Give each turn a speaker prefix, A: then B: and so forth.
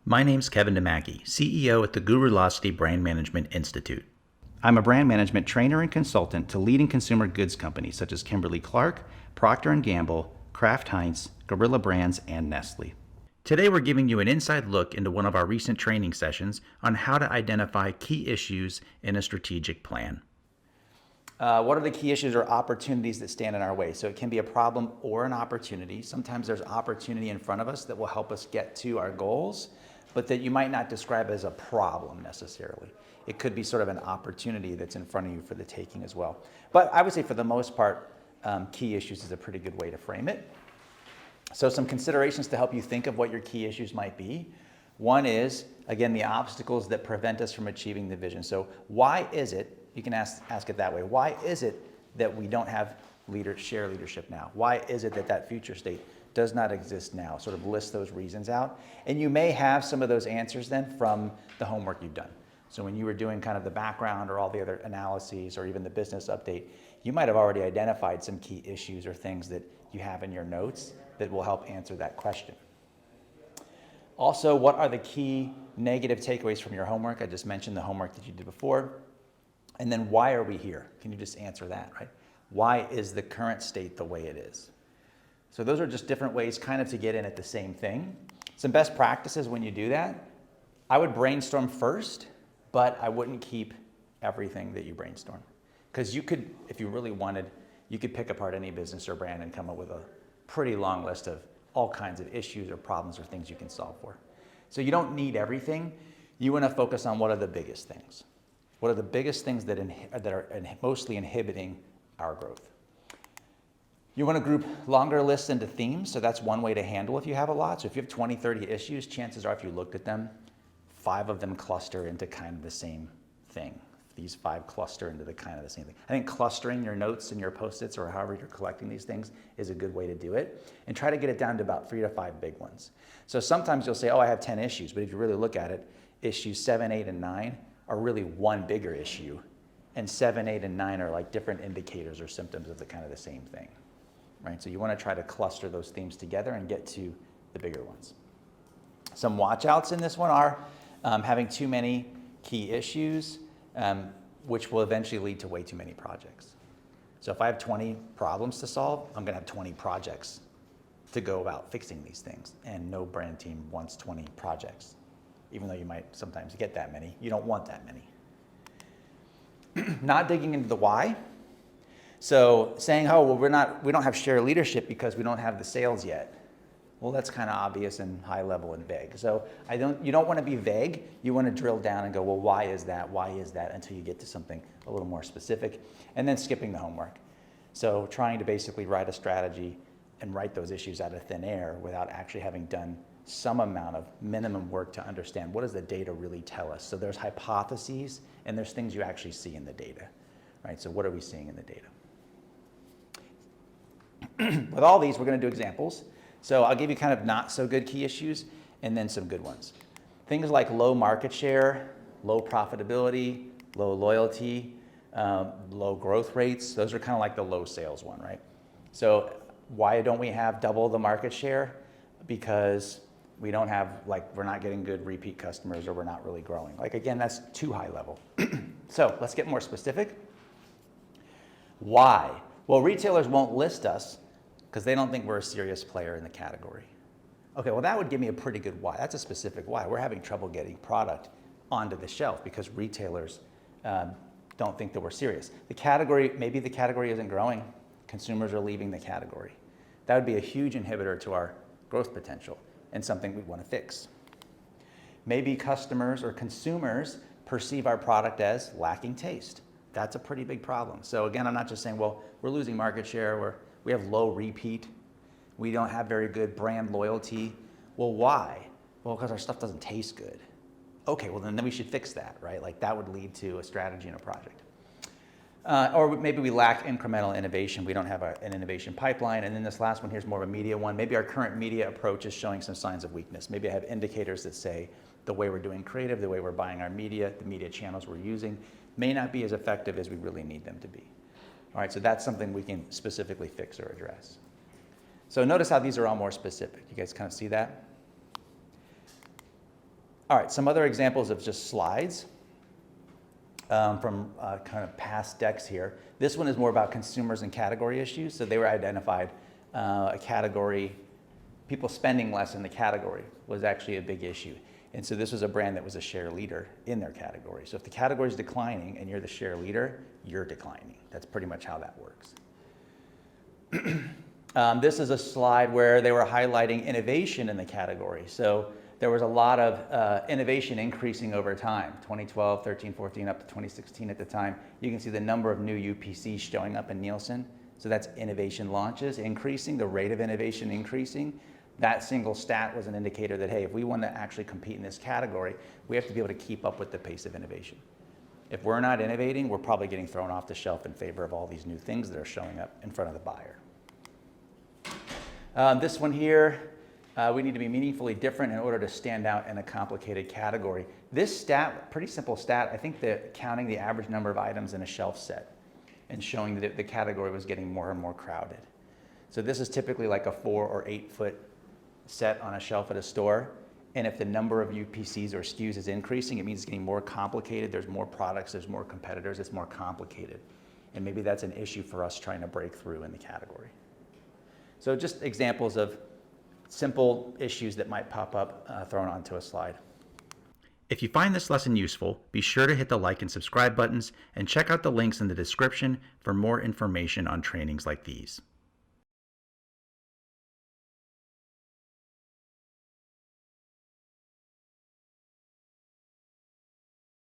A: My name's Kevin DeMacchi, CEO at the Gurulocity Brand Management Institute. I'm a brand management trainer and consultant to leading consumer goods companies such as Kimberly-Clark, Procter & Gamble, Kraft Heinz, Gorilla Brands, and Nestle. Today we're giving you an inside look into one of our recent training sessions on how to identify key issues in a strategic plan. What are the key issues or opportunities that stand in our way? So it can be a problem or an opportunity. Sometimes there's opportunity in front of us that will help us get to our goals, but that you might not describe as a problem necessarily. It could be sort of an opportunity that's in front of you for the taking as well. But I would say for the most part, key issues is a pretty good way to frame it. So some considerations to help you think of what your key issues might be. One is, again, the obstacles that prevent us from achieving the vision. So why is it, you can ask it that way, why is it that we don't have share leadership now? Why is it that that future state does not exist now? Sort of list those reasons out. And you may have some of those answers then from the homework you've done. So when you were doing kind of the background or all the other analyses or even the business update, you might have already identified some key issues or things that you have in your notes that will help answer that question. Also, what are the key negative takeaways from your homework? I just mentioned the homework that you did before. And then why are we here? Can you just answer that, right? Why is the current state the way it is? So those are just different ways kind of to get in at the same thing. Some best practices when you do that, I would brainstorm first, but I wouldn't keep everything that you brainstorm. Because you could, if you really wanted, you could pick apart any business or brand and come up with a pretty long list of all kinds of issues or problems or things you can solve for. So you don't need everything. You want to focus on what are the biggest things. What are the biggest things that are mostly inhibiting our growth? You want to group longer lists into themes, so that's one way to handle if you have a lot. So if you have 20, 30 issues, chances are if you looked at them, 5 of them cluster into kind of the same thing. These 5 cluster into the kind of the same thing. I think clustering your notes and your Post-its or however you're collecting these things is a good way to do it. And try to get it down to about 3 to 5 big ones. So sometimes you'll say, oh, I have 10 issues, but if you really look at it, issues 7, 8, and 9 are really one bigger issue. And 7, 8, and 9 are like different indicators or symptoms of the kind of the same thing. Right? So you want to try to cluster those themes together and get to the bigger ones. Some watch-outs in this one are having too many key issues, which will eventually lead to way too many projects. So if I have 20 problems to solve, I'm going to have 20 projects to go about fixing these things. And no brand team wants 20 projects. Even though you might sometimes get that many, you don't want that many. Not digging into the why. So saying, oh, well, we don't have share leadership because we don't have the sales yet. Well, that's kind of obvious and high level and vague. So you don't want to be vague. You want to drill down and go, well, why is that? Why is that? Until you get to something a little more specific. And then skipping the homework. So trying to basically write a strategy and write those issues out of thin air without actually having done some amount of minimum work to understand what does the data really tell us. So there's hypotheses and there's things you actually see in the data. Right? So what are we seeing in the data? With all these, we're going to do examples. So I'll give you kind of not so good key issues and then some good ones. Things like low market share, low profitability, low loyalty, low growth rates. Those are kind of like the low sales one, right? So why don't we have double the market share? Because we don't have, we're not getting good repeat customers or we're not really growing. Again, that's too high level. So let's get more specific. Why? Well, retailers won't list us because they don't think we're a serious player in the category. Okay, well that would give me a pretty good why. That's a specific why. We're having trouble getting product onto the shelf because retailers don't think that we're serious. Maybe the category isn't growing. Consumers are leaving the category. That would be a huge inhibitor to our growth potential and something we want to fix. Maybe customers or consumers perceive our product as lacking taste. That's a pretty big problem. So again, I'm not just saying, well, we're losing market share, we have low repeat, we don't have very good brand loyalty. Well, why? Well, because our stuff doesn't taste good. Okay, well then we should fix that, right? That would lead to a strategy and a project. Or maybe we lack incremental innovation. We don't have an innovation pipeline. And then this last one, here's more of a media one. Maybe our current media approach is showing some signs of weakness. Maybe I have indicators that say the way we're doing creative, the way we're buying our media, the media channels we're using may not be as effective as we really need them to be. All right, so that's something we can specifically fix or address. So notice how these are all more specific. You guys kind of see that? All right, some other examples of just slides from kind of past decks here. This one is more about consumers and category issues. So they were identified a category, people spending less in the category was actually a big issue. And so this was a brand that was a share leader in their category. So if the category is declining and you're the share leader, you're declining. That's pretty much how that works. This is a slide where they were highlighting innovation in the category. So there was a lot of innovation increasing over time, 2012, 13, 14, up to 2016 at the time. You can see the number of new UPCs showing up in Nielsen. So that's innovation launches increasing, the rate of innovation increasing. That single stat was an indicator that, hey, if we want to actually compete in this category, we have to be able to keep up with the pace of innovation. If we're not innovating, we're probably getting thrown off the shelf in favor of all these new things that are showing up in front of the buyer. This one here, we need to be meaningfully different in order to stand out in a complicated category. This stat, pretty simple stat, I think that counting the average number of items in a shelf set and showing that the category was getting more and more crowded. So this is typically like a 4 or 8 foot set on a shelf at a store. And if the number of UPCs or SKUs is increasing, it means it's getting more complicated. There's more products, there's more competitors, it's more complicated. And maybe that's an issue for us trying to break through in the category. So just examples of simple issues that might pop up thrown onto a slide. If you find this lesson useful, be sure to hit the like and subscribe buttons and check out the links in the description for more information on trainings like these.